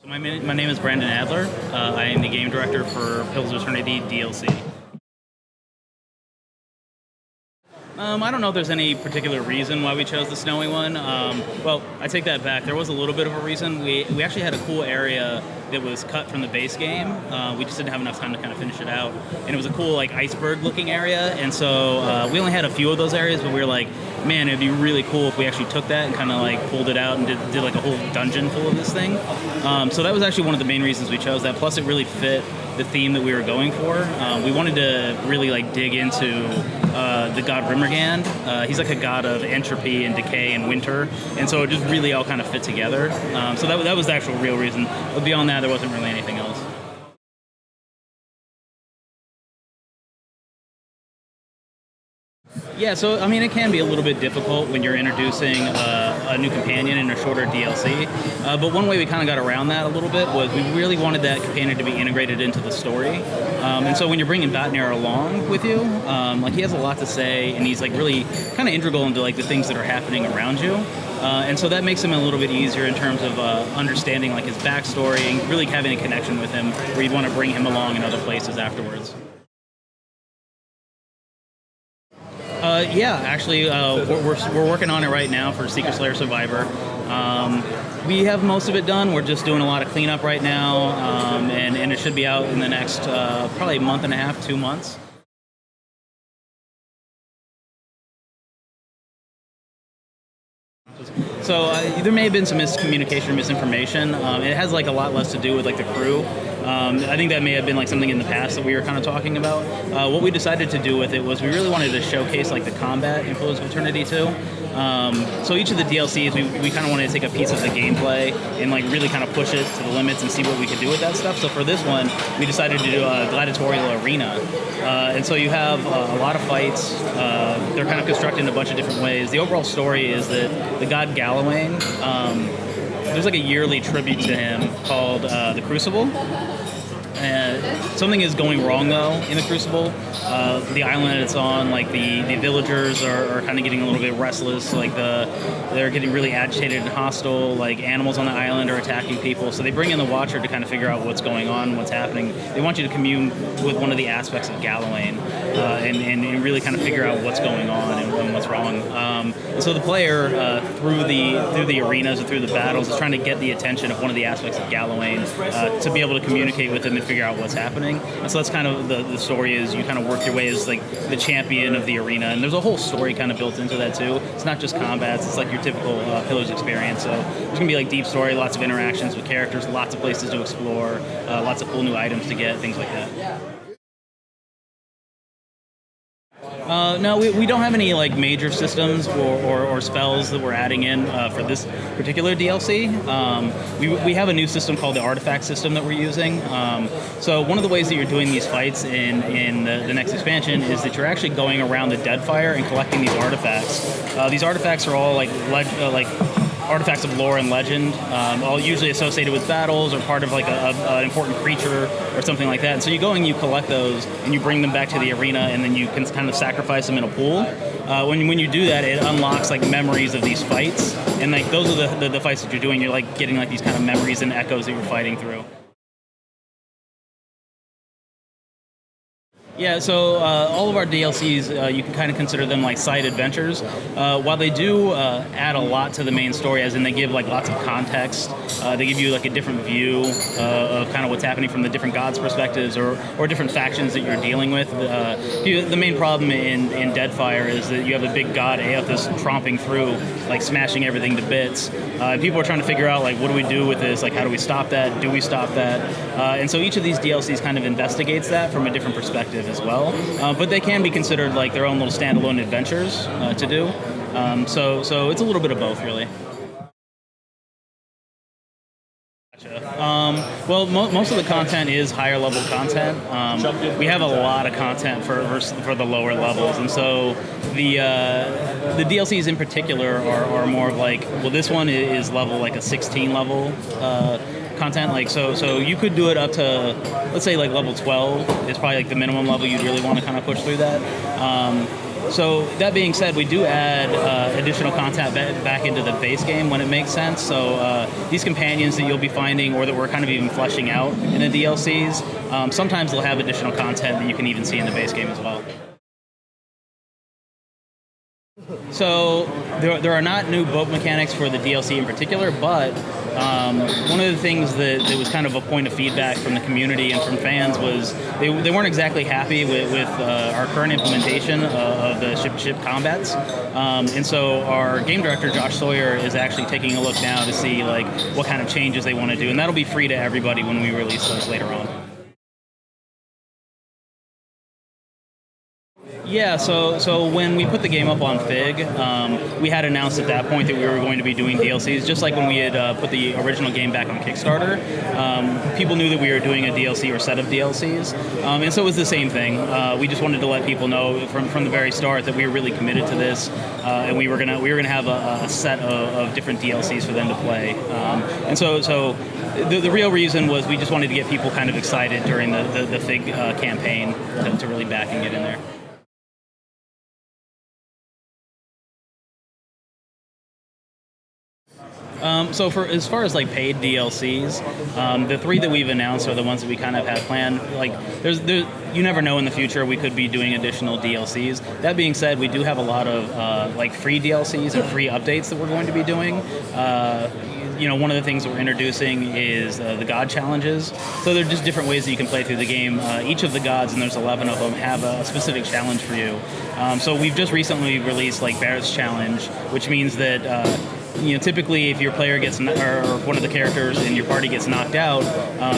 My name is Brandon Adler. I am the game director for Pillars of Eternity DLC. I don't know if there's any particular reason why we chose the snowy one. Well, I take that back. There was a little bit of a reason. We actually had a cool area that was cut from the base game. We just didn't have enough time to kind of finish it out. And it was a cool, like, iceberg-looking area. And so we only had a few of those areas, but we were like, man, it'd be really cool if we actually took that and kind of like pulled it out and did like a whole dungeon full of this thing. So that was actually one of the main reasons we chose that. Plus, it really fit the theme that we were going for. We wanted to really like dig into the god Rimmergand. He's like a god of entropy and decay and winter, and so it just really all kind of fit together. So that was the actual real reason. But beyond that, there wasn't really anything else. Yeah, so I mean, it can be a little bit difficult when you're introducing a new companion in a shorter DLC. But one way we kind of got around that a little bit was we really wanted that companion to be integrated into the story. And so when you're bringing Venir along with you, like he has a lot to say, and he's like really kind of integral into like the things that are happening around you. And so that makes him a little bit easier in terms of understanding like his backstory and really having a connection with him, where you'd want to bring him along in other places afterwards. Yeah, actually, we're working on it right now for Secret Slayer Survivor. We have most of it done. We're just doing a lot of cleanup right now, and it should be out in the next probably month and a half, 2 months. So there may have been some miscommunication or misinformation. It has like a lot less to do with like the crew. I think that may have been like something in the past that we were kind of talking about. What we decided to do with it was we really wanted to showcase like the combat in Pillars of Eternity too. So each of the DLCs, we kind of wanted to take a piece of the gameplay and like really kind of push it to the limits and see what we could do with that stuff. So for this one, we decided to do a gladiatorial arena. And so you have a lot of fights. They're kind of constructed in a bunch of different ways. The overall story is that the god Galawain, there's like a yearly tribute to him called the Crucible. Something is going wrong though in the Crucible. The island that it's on, like the villagers are kind of getting a little bit restless. Like they're getting really agitated and hostile. Like animals on the island are attacking people. So they bring in the Watcher to kind of figure out what's going on, what's happening. They want you to commune with one of the aspects of Galawain and really kind of figure out what's going on and what's wrong. And so the player through the arenas and through the battles is trying to get the attention of one of the aspects of Galawain to be able to communicate with him and figure out what's happening. And so that's kind of the story is you kind of work your way as like the champion of the arena, and there's a whole story kind of built into that too. It's not just combats, it's like your typical Pillars experience. So there's gonna be like deep story, lots of interactions with characters, lots of places to explore, lots of cool new items to get, things like that. No, we don't have any like major systems or spells that we're adding in for this particular DLC. We have a new system called the artifact system that we're using. So one of the ways that you're doing these fights in the next expansion is that you're actually going around the Deadfire and collecting these artifacts. These artifacts are all like artifacts of lore and legend, all usually associated with battles or part of like an important creature or something like that. And so you go and you collect those and you bring them back to the arena, and then you can kind of sacrifice them in a pool. When you do that, it unlocks like memories of these fights, and like those are the fights that you're doing. You're like getting like these kind of memories and echoes that you're fighting through. Yeah, so all of our DLCs, you can kind of consider them like side adventures. While they do add a lot to the main story, as in they give like lots of context, they give you like a different view of kind of what's happening from the different gods' perspectives or different factions that you're dealing with. The main problem in Deadfire is that you have a big god Aothas tromping through, like smashing everything to bits. People are trying to figure out like, what do we do with this? Like, how do we stop that? Do we stop that? And so each of these DLCs kind of investigates that from a different perspective as well, but they can be considered like their own little standalone adventures to do. So it's a little bit of both, really. Well, most of the content is higher level content. We have a lot of content for the lower levels, and so the DLCs in particular are more of like, well, this one is level like a 16 level content. Like so you could do it up to, let's say like level 12 is probably like the minimum level you'd really want to kind of push through that. So that being said, we do add additional content back into the base game when it makes sense. So these companions that you'll be finding, or that we're kind of even fleshing out in the DLCs, sometimes they'll have additional content that you can even see in the base game as well. So there are not new boat mechanics for the DLC in particular, but one of the things that was kind of a point of feedback from the community and from fans was they weren't exactly happy with our current implementation of the ship-to-ship combats. And so our game director, Josh Sawyer, is actually taking a look now to see like what kind of changes they want to do, and that'll be free to everybody when we release those later on. Yeah, so when we put the game up on Fig, we had announced at that point that we were going to be doing DLCs, just like when we had put the original game back on Kickstarter. People knew that we were doing a DLC or set of DLCs, and so it was the same thing. We just wanted to let people know from the very start that we were really committed to this, and we were gonna have a set of different DLCs for them to play. And so the real reason was we just wanted to get people kind of excited during the Fig campaign to really back and get in there. So as far as like paid DLCs, the 3 that we've announced are the ones that we kind of have planned. Like you never know in the future, we could be doing additional DLCs. That being said, we do have a lot of like free DLCs and free updates that we're going to be doing. One of the things that we're introducing is the God challenges. So they're just different ways that you can play through the game. Each of the gods, and there's 11 of them, have a specific challenge for you. So we've just recently released like Barrett's challenge, which means that typically if your player gets, or one of the characters in your party gets knocked out,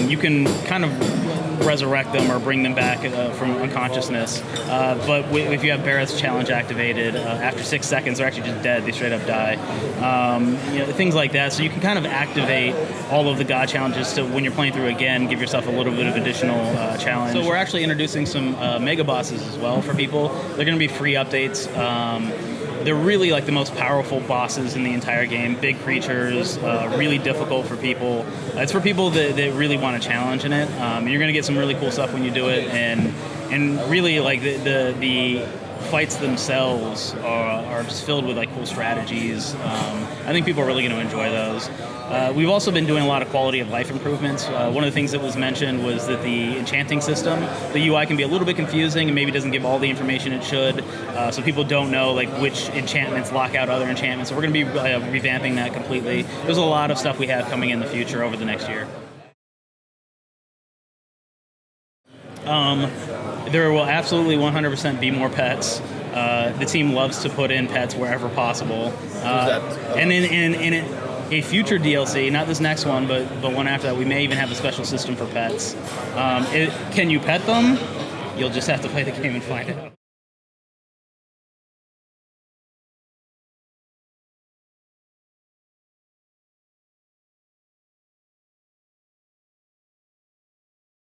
you can kind of resurrect them or bring them back from unconsciousness. But if you have Barrett's challenge activated, after 6 seconds, they're actually just dead. They straight up die. Things like that. So you can kind of activate all of the God challenges to, when you're playing through again, give yourself a little bit of additional challenge. So we're actually introducing some mega bosses as well for people. They're going to be free updates. They're really like the most powerful bosses in the entire game. Big creatures, really difficult for people. It's for people that really want a challenge in it. You're going to get some really cool stuff when you do it, and really like the fights themselves are just filled with like cool strategies. I think people are really going to enjoy those. We've also been doing a lot of quality of life improvements. One of the things that was mentioned was that the enchanting system, the UI can be a little bit confusing and maybe doesn't give all the information it should, so people don't know like which enchantments lock out other enchantments. So we're going to be revamping that completely. There's a lot of stuff we have coming in the future over the next year. There will absolutely 100% be more pets. The team loves to put in pets wherever possible. And in a future DLC, not this next one, but one after that, we may even have a special system for pets. Can you pet them? You'll just have to play the game and find out.